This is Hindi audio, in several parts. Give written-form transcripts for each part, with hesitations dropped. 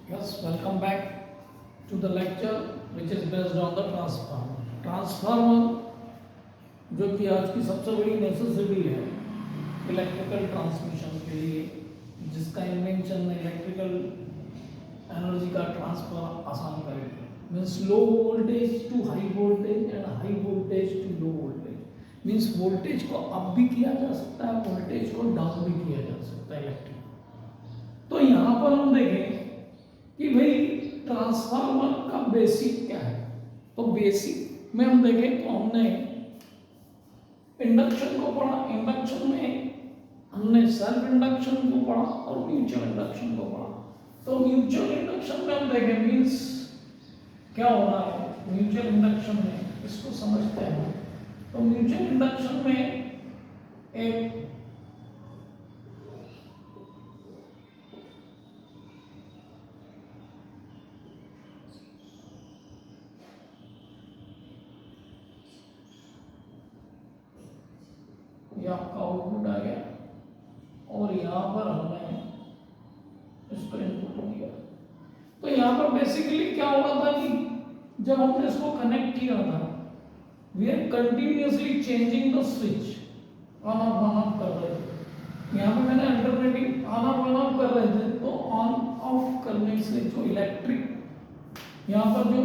Yes, welcome back to the lecture which is based on the transformer. Transformer जो कि आज की सबसे बड़ी नेसेसिटी है इलेक्ट्रिकल ट्रांसमिशन के लिए, जिसका इन्वेंशन इलेक्ट्रिकल एनर्जी का ट्रांसफर आसान करेगा. Means low voltage to high voltage and high voltage to low voltage. Means voltage को अप भी किया जा सकता है, वोल्टेज को डाउन भी किया जा सकता है इलेक्ट्रिक. तो यहाँ पर हम देखें कि भाई ट्रांसफार्मर का बेसिक क्या है. तो बेसिक में हम देखें तो हमने इंडक्शन को पढ़ा. इंडक्शन में हमने सेल्फ इंडक्शन को पढ़ा और म्यूचुअल इंडक्शन को पढ़ा. तो म्यूचुअल इंडक्शन में हम देखें मीन्स क्या हो रहा है. म्यूचुअल इंडक्शन में इसको समझते हैं. तो म्यूचुअल इंडक्शन में एक ये आपका आउटपुट आ गया और यहाँ पर हमने इसको इनपुट दिया. तो यहाँ पर बेसिकली क्या हो रहा था कि जब हमने इसको कनेक्ट किया था we are continuously changing the switch. On off कर रहे थे. यहाँ पे मैंने अल्टरनेटिव ऑन ऑफ कर रहे थे. तो ऑन ऑफ करने से जो इलेक्ट्रिक यहाँ पर जो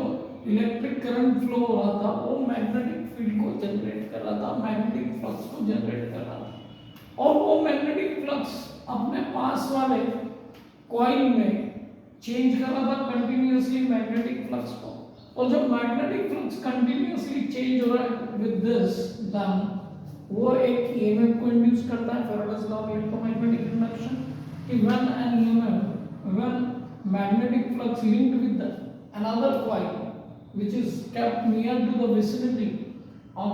इलेक्ट्रिक करंट फ्लो हो रहा था वो मैग्नेटिक फील्ड को जनरेट कर रहा था, मैग्नेटिक फ्लक्स को जनरेट कर रहा था. और वो मैग्नेटिक फ्लक्स अपने पास वाले कॉइल में चेंज कर रहा था कंटिन्यूअसली मैग्नेटिक फ्लक्स को. और जब मैग्नेटिक फ्लक्स कंटिन्यूअसली चेंज हो रहा है विद दिस देन वो एक ईएमएफ को इंड्यूस करता है. Faraday's law of electromagnetic induction कि when an EMF when magnetic flux linked with the another coil which is kept near to the vicinity of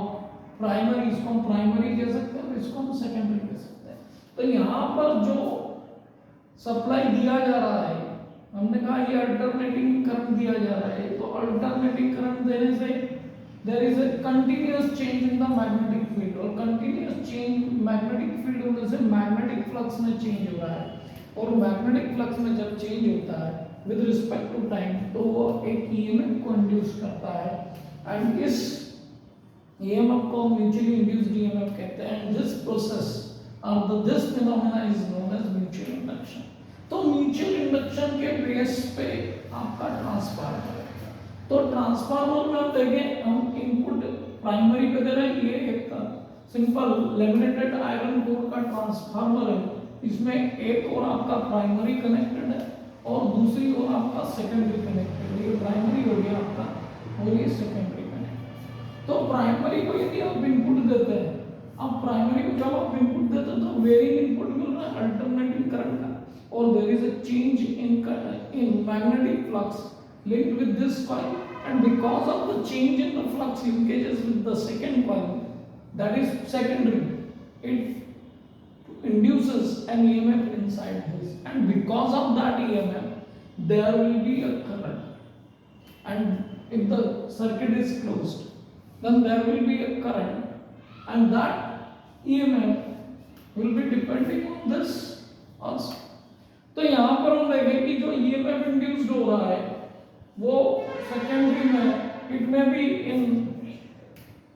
primary, इसको हम प्राइमरी कह सकते हैं और इसको हम सेकेंडरी कह सकते हैं. तो यहाँ पर जो सप्लाई दिया जा रहा है हमने कहा ये अल्टरनेटिंग करंट दिया जा रहा है. तो अल्टरनेटिंग करंट देने से there is a continuous change in the magnetic field. और कंटिन्यूअस चेंज मैग्नेटिक फील्ड होने से मैग्नेटिक फ्लक्स में चेंज हो रहा है. और मैग्नेटिक फ्लक्स में जब चेंज होता है विद रिस्पेक्ट टू टाइम तो वो एक ईएमएफ को इंड्यूस करता है. एंड इस ईएमएफ को म्यूचुअली इंड्यूस्ड ईएमएफ कहते हैं. एंड दिस प्रोसेस और this phenomena is known as mutual induction. तो म्यूचुअल इंडक्शन के बेस पे आपका ट्रांसफार्मर है. तो ट्रांसफार्मर में आप देखें हम इनपुट प्राइमरी पे दे रहे हैं. ये एक सिंपल लेमिनेटेड आयरन कोर का ट्रांसफार्मर है. इसमें एक और आपका प्राइमरी कनेक्टेड है और दूसरी ओर आपका सेकेंडरी कनेक्टेड है. ये प्राइमरी हो गया आपका और ये सेकेंडरी कनेक्टेड. तो प्राइमरी को यदि आप इनपुट देते हैं, आप प्राइमरी को जब आप इनपुट देते हैं तो वेरिंग इनपुट मिल रहा है अल्टरनेटिंग करंट का. और there is a change in magnetic flux linked with this coil, and because of the change in the flux linkages with the second coil, that is secondary, it induces an EMF inside this, and because of that EMF there will be a current. And if the circuit is closed then there will be a current, and that EMF will be depending on this also. तो यहाँ पर हम देखें कि जो EMF इंड्यूस्ड हो रहा है वो सेकेंडरी में इट में बी इन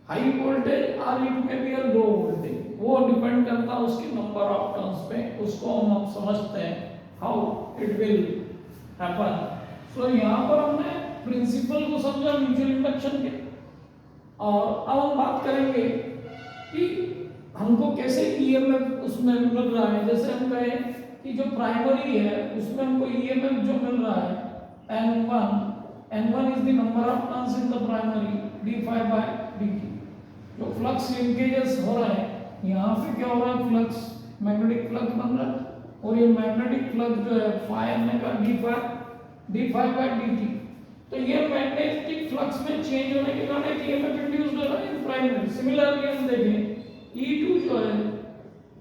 हाई वोल्टेज और इट में बी अ लो वोल्टेज. वो डिपेंड करता है उसके नंबर ऑफ टर्न्स पे. उसको हम समझते हैं हाउ इट विल हैपन. सो यहाँ पर हमने प्रिंसिपल को समझा म्यूचुअल इंडक्शन के. और अब हम बात करेंगे कि हमको कैसे ईएमएफ उसमें मिल रहा है. जैसे हम कहें कि जो प्राइमरी है उसमें हमको ईएमएफ जो मिल रहा है N1 is the number of turns in the primary d phi by dt. जो फ्लक्स लिंकेजेस हो रहे हैं यहाँ पे क्या हो रहा है फ्लक्स मैग्नेटिक फ्लक्स बन रहा है. और ये मैग्नेटिक फ्लक्स जो है phi हमने कहा d phi by dt. तो ये मैग्नेटिक फ्लक्स में चेंज होने के कारण एक ईएमएफ इंड्यूस्ड हो रहा है इन प्राइमरी. सिमिलरली हम देखें E2 जो है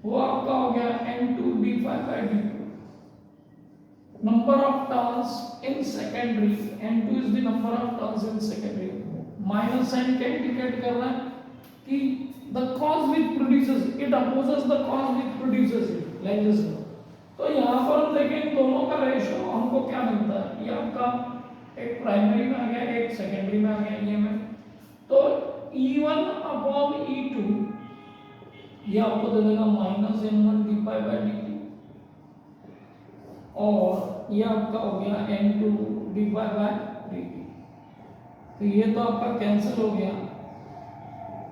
वो आपका हो गया N2 d phi by dt. Number of turns in secondary, N2 is the number of turns in secondary. Minus sign क्या इंडिकेट कर रहा है कि the cause which produces it opposes the cause which produces it, like this. तो यहाँ पर हम देखें इन दोनों का रेशियो हमको क्या मिलता है. ये आपका एक प्राइमरी में आ गया, एक सेकेंडरी में आ गया ईएमएफ। तो E1 अपॉन E2 ये आपको दे देगा माइनस M1 d∅dt, और ये आपका हो गया N2 d∅dt। तो ये तो आपका कैंसिल हो गया,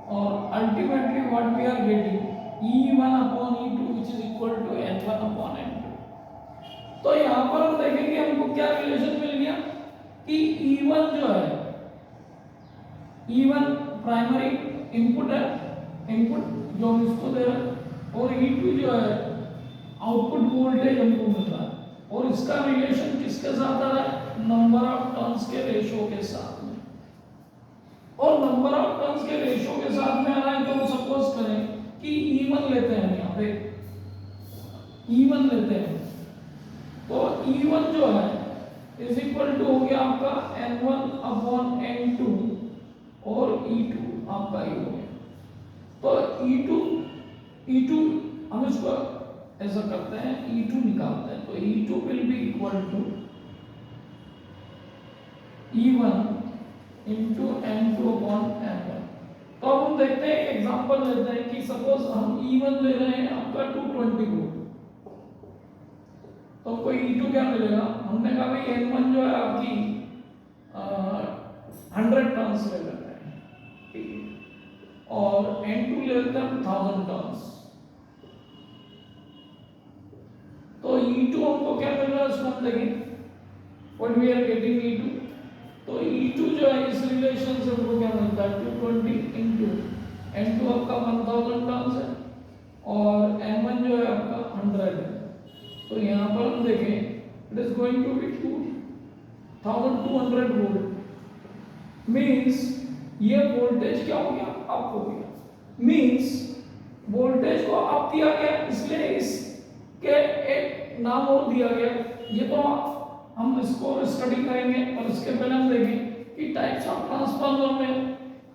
और ultimately what we are getting E1 upon E2 which is equal to N1 upon N2। तो यहाँ पर हम देखेंगे हमको क्या रिलेशन मिल गया कि E1 जो है, E1 प्राइमरी इनपुट है, इनपुट जो हम इसको दे रहे हैं, और E2 जो है आउटपुट वोल्टेज हमको मिल रहा है, और इसका रिलेशन किसके साथ आ रहा है, नंबर ऑफ टर्न्स के रेशियो के साथ में। और नंबर ऑफ टर्न्स के रेशियो के साथ में आ रहा है, तो हम सपोज करें कि E1 लेते हैं, यहाँ पे E1 लेते हैं, तो E1 जो है इज इक्वल टू हो गया आपका N1 अपॉन N2, और E2 आपका ये हो गया। तो E2 हम इसको ऐसा करते हैं, E2 निकालते हैं, तो E2 will be equal to E1 into N2 upon N1। तो अब हम देखते हैं, एक एग्जांपल लेते हैं कि सपोज हम E1 ले रहे हैं आपका 220 वोल्ट, तो कोई E2 क्या मिलेगा, हमने कहा भाई N1 जो है आपकी 100 टर्न्स ले लेते हैं, ठीक है, और N2 ले लेते हैं 1000 टर्न्स। तो E2 हमको क्या मिल रहा है, उसको हम देखें, what we are getting E2। तो E2 जो है इस रिलेशन से हमको क्या मिलता है, 220 इंटू N2 आपका 1000 टर्न्स है, और N1 जो है आपका 100 है। तो यहाँ पर हम देखें, it is going to be 2200 volt. Means ये वोल्टेज क्या हो गया, अप हो गया। मीन्स वोल्टेज को अप दिया गया, इसलिए इसके एक नाम और दिया गया। ये तो हम इसको स्टडी करेंगे, और इसके पहले हम देखें कि टाइप्स ऑफ ट्रांसफार्मर में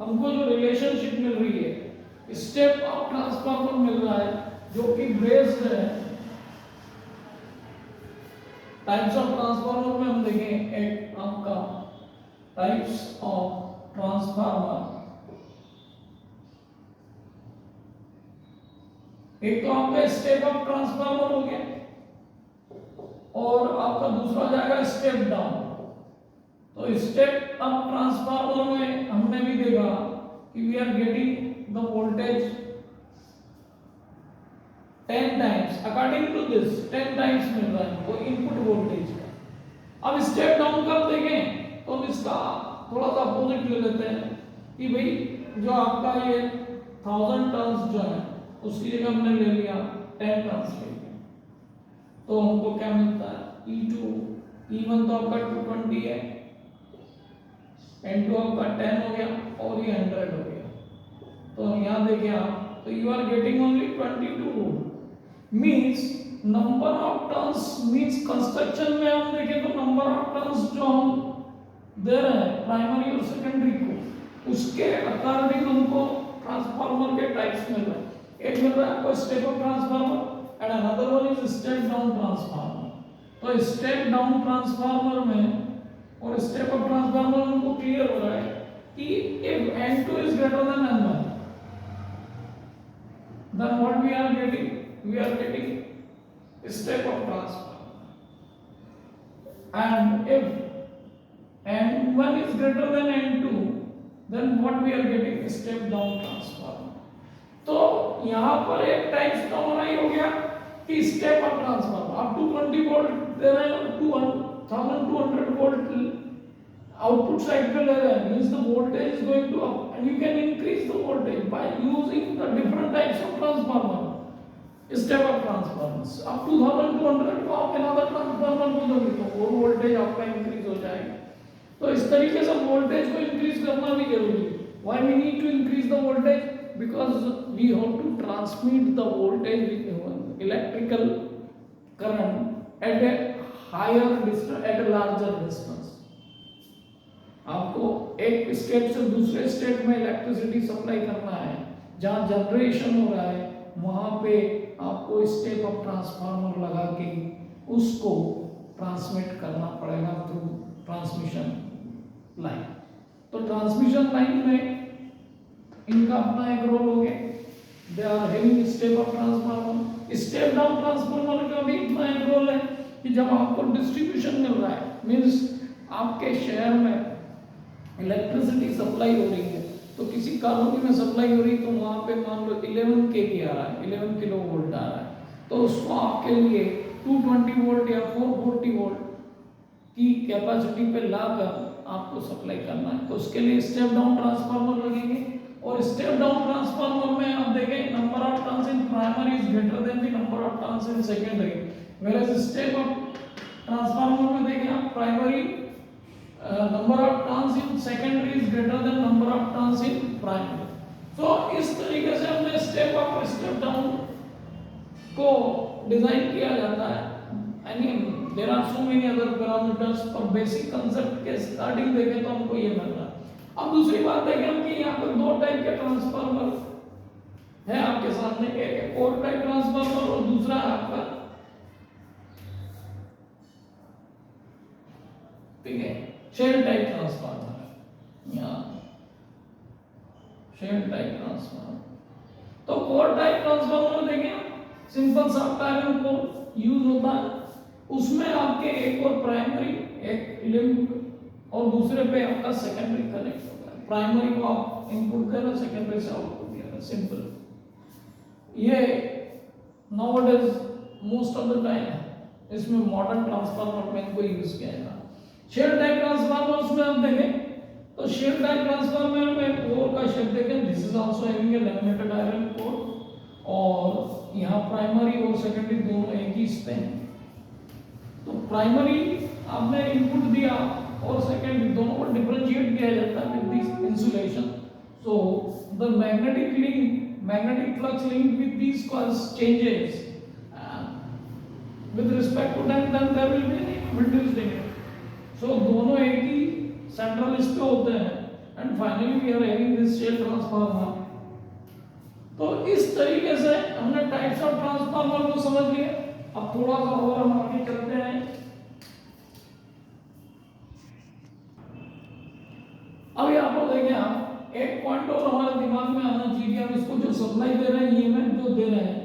हमको जो रिलेशनशिप मिल रही है, स्टेप ऑफ ट्रांसफार्मर मिल रहा है, जो कि बेस्ड है। टाइप्स ऑफ ट्रांसफार्मर में हम देखें, एक आपका टाइप्स ऑफ ट्रांसफार्मर, एक तो आपका स्टेप अप ट्रांसफार्मर हो गया, और आपका दूसरा जाएगा स्टेप डाउन। तो स्टेप अप ट्रांसफार्मर में हमने भी देखा कि we are getting the voltage 10 times, according to this 10 times मिल रहा है वो इनपुट वोल्टेज का। अब स्टेप डाउन का देखें तो हम इसका थोड़ा सा अपोजिट ले लेते हैं कि भाई जो आपका ये 1000 टर्न्स जो है उसकी जगह हमने ले लिया 10 टर्न्स ले लिया, तो हमको क्या मिलता है, E1 तो आपका 220 है, N2 आपका 10 हो गया, और ये 100 हो गया। तो यहाँ देखिए आप, तो you are getting only 22 volt. Means number of turns, means construction में हम देखें तो नंबर ऑफ टर्न्स जो हम दे रहे हैं प्राइमरी और सेकेंडरी को, उसके अकॉर्डिंग हमको ट्रांसफार्मर के टाइप्स मिल रहे हैं। एक मिल रहा है आपको step up transformer, and another one is step down transformer. तो स्टेप डाउन ट्रांसफार्मर में और स्टेप अप ट्रांसफार्मर में हमको क्लियर हो रहा है कि if N2 is greater than N1, then what we are getting? We are getting step up transformer. And if N1 is greater than N2, then what we are getting? Step down transformer. तो यहाँ पर एक टाइप्स का हमारा ये हो गया कि स्टेप अप ट्रांसफार्मर, आप 220 वोल्ट दे रहे हैं, 1200 वोल्ट आउटपुट साइड पे ले रहे हैं, means the voltage is going to up, and you can increase the voltage by using the different types of transformer, step up transformers. अब 2200 को आप अनदर ट्रांसफार्मर को दोगे तो वो वोल्टेज आपका इंक्रीज हो जाएगा। तो इस तरीके से वोल्टेज को इंक्रीज करना भी जरूरी है। Why we need to increase the voltage? Because we have to transmit the voltage with electrical current at a higher distance, at a larger distance. आपको एक स्टेट से दूसरे स्टेट में इलेक्ट्रिसिटी सप्लाई करना है, जहाँ जनरेशन हो रहा है वहाँ पे आपको स्टेप अप ट्रांसफार्मर लगा के उसको ट्रांसमिट करना पड़ेगा थ्रू ट्रांसमिशन लाइन। तो ट्रांसमिशन लाइन में इनका अपना एक रोल हो गया, they are having step up transformer. Step down transformer का भी इतना एक रोल है कि जब आपको डिस्ट्रीब्यूशन मिल रहा है, मीन्स आपके शहर में इलेक्ट्रिसिटी सप्लाई हो रही है, तो किसी कॉलोनी में सप्लाई हो रही है, तो वहाँ पे मान लो 11 kV आ रहा है, 11 किलो वोल्ट आ रहा है, तो उसको आपके लिए 220 वोल्ट या 440 वोल्ट की कैपेसिटी पे लाकर आपको सप्लाई करना है। तो उसके लिए स्टेप डाउन ट्रांसफार्मर लगेंगे। और स्टेप डाउन ट्रांसफार्मर में आप देखें number of turns in primary is greater than the number of turns in secondary, whereas step up transformer में देखें आप primary number of turns in secondary is greater than number of turns in primary. तो इस तरीके से हमने स्टेप अप स्टेप डाउन को डिजाइन किया जाता है। I mean there are so many other parameters, पर बेसिक कांसेप्ट के स्टार्टिंग देखें तो हमको ये मिल रहा है। अब दूसरी बात देखें हम कि यहाँ पर दो टाइप के ट्रांसफार्मर है आपके सामने, एक है कोर टाइप ट्रांसफार्मर और दूसरा है आपका, ठीक है, शेल टाइप ट्रांसफार्मर या शेल टाइप ट्रांसफार्मर। तो कोर टाइप ट्रांसफार्मर देखें सिंपल सा आयरन कोर यूज होता है, उसमें आपके एक और प्राइमरी एक लिंक और दूसरे पे आपका सेकेंडरी कनेक्ट होता है। प्राइमरी को आप इनपुट दे रहे हो, सेकेंडरी से आउटपुट दे रहे हो, सिंपल। ये nowadays most of the time इसमें मॉडर्न ट्रांसफार्मर में इनको यूज किया जाता है। शेल टाइप ट्रांसफार्मर में आप देखें तो शेल टाइप ट्रांसफार्मर में कोर का शेप देखें, this is also having a laminated iron core, और यहाँ प्राइमरी और सेकेंडरी दोनों एक ही स्पैन। तो प्राइमरी आपने इनपुट दिया और सेकेंडरी दोनों को डिफरेंशिएट किया जाता है with this insulation. So the magnetic flux link with this cause changes with respect to time, then there will be an induced EMF। So दोनों एक ही सेंट्रल इस पे होते हैं and finally we are having this shell transformer. तो इस तरीके से हमने टाइप्स ऑफ ट्रांसफार्मर को समझ लिया। अब थोड़ा सा और हम आगे चलते हैं। अब यहाँ पर देखें आप एक पॉइंट और हमारे दिमाग में आना चाहिए, हम इसको जो सप्लाई दे रहे हैं ईएमएफ जो दे रहे हैं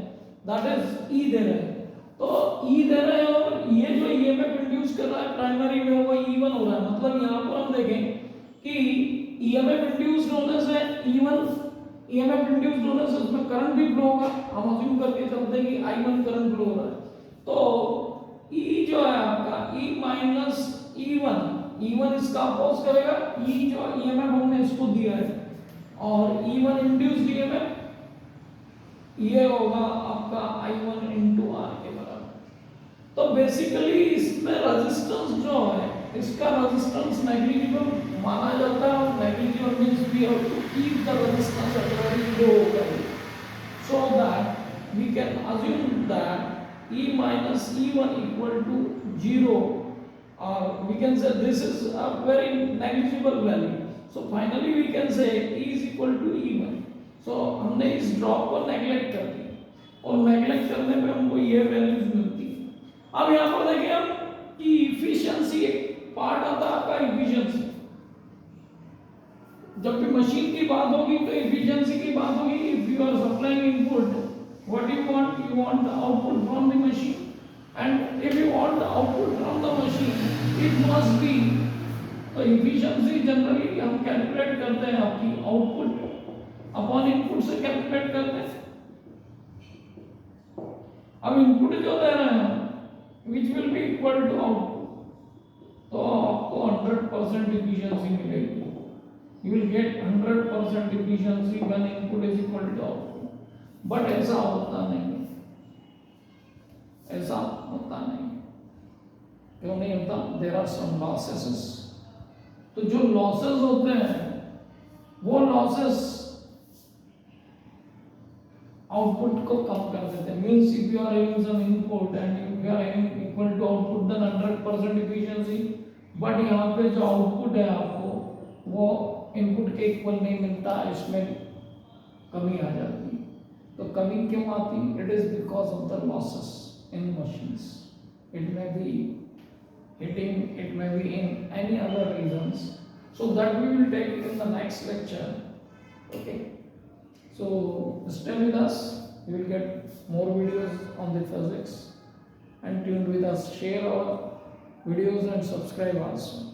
दैट इज ई दे रहे हैं। तो ई दे रहे हैं और ये जो ईएमएफ इंड्यूस कर रहा है प्राइमरी में वो ई1 हो रहा है। मतलब यहाँ पर हम देखें कि ईएमएफ इंड्यूस्ड होने से ई1 ईएमएफ इंड्यूस्ड होने से उसमें करंट भी फ्लो होगा। हम अज्यूम करके चलते हैं कि i1 करंट फ्लो हो रहा है, तो ई जो है आपका ई माइनस ई1 इसका अपोज करेगा, ई जो ईएमएफ हमने इसको दिया है और ई1 इंड्यूस्ड ईएमएफ ये होगा आपका i1 into r के बराबर। तो बेसिकली इसमें रेजिस्टेंस जो है इसका रेजिस्टेंस नेग्लिजिबल माना जाता है, और negligible means we have to keep the resistance at a very low value so that we can assume that e minus e1 equal to 0, or we can say this is a very negligible value। So finally we can say e is equal to e1। So हमने इस ड्रॉप को नेग्लेक्ट कर दिया और नेग्लेक्ट करने पे हमको ये वैल्यूज मिलती है। अब यहाँ पर देखिए हम कि इफिशिएंसी एक पार्ट आता है आपका इफिशिएंसी। जब भी मशीन की बात होगी तो इफिशिएंसी की बात होगी। If you are supplying input what you want output from the machine, and if you want output from the machine it must be. तो इफिशिएंसी जनरली हम कैलकुलेट करते हैं आपकी आउटपुट अपॉन इनपुट से कैलकुलेट करते हैं। अब इनपुट जो दे रहे हैं which will be equal to output, तो आपको 100% इफिशिएंसी मिलेगी। You will get 100% efficiency when input is equal to output, but ऐसा होता नहीं, ऐसा होता नहीं। क्यों नहीं होता? There are some losses। तो जो losses होते हैं वो losses output को कम कर देते हैं। Means if you are having some input and if you are having equal to output then 100% efficiency, but यहाँ पे जो output है आपको वो इनपुट के इक्वल नहीं मिलता, इसमें कमी आ जाती है। तो कमी क्यों आती? It is because of the losses in machines. It may be hitting, it may be in any other reasons. So that we will take in the next lecture. Okay. So stay with us. You will get more videos on the physics, and tune with us. Share our videos and subscribe also.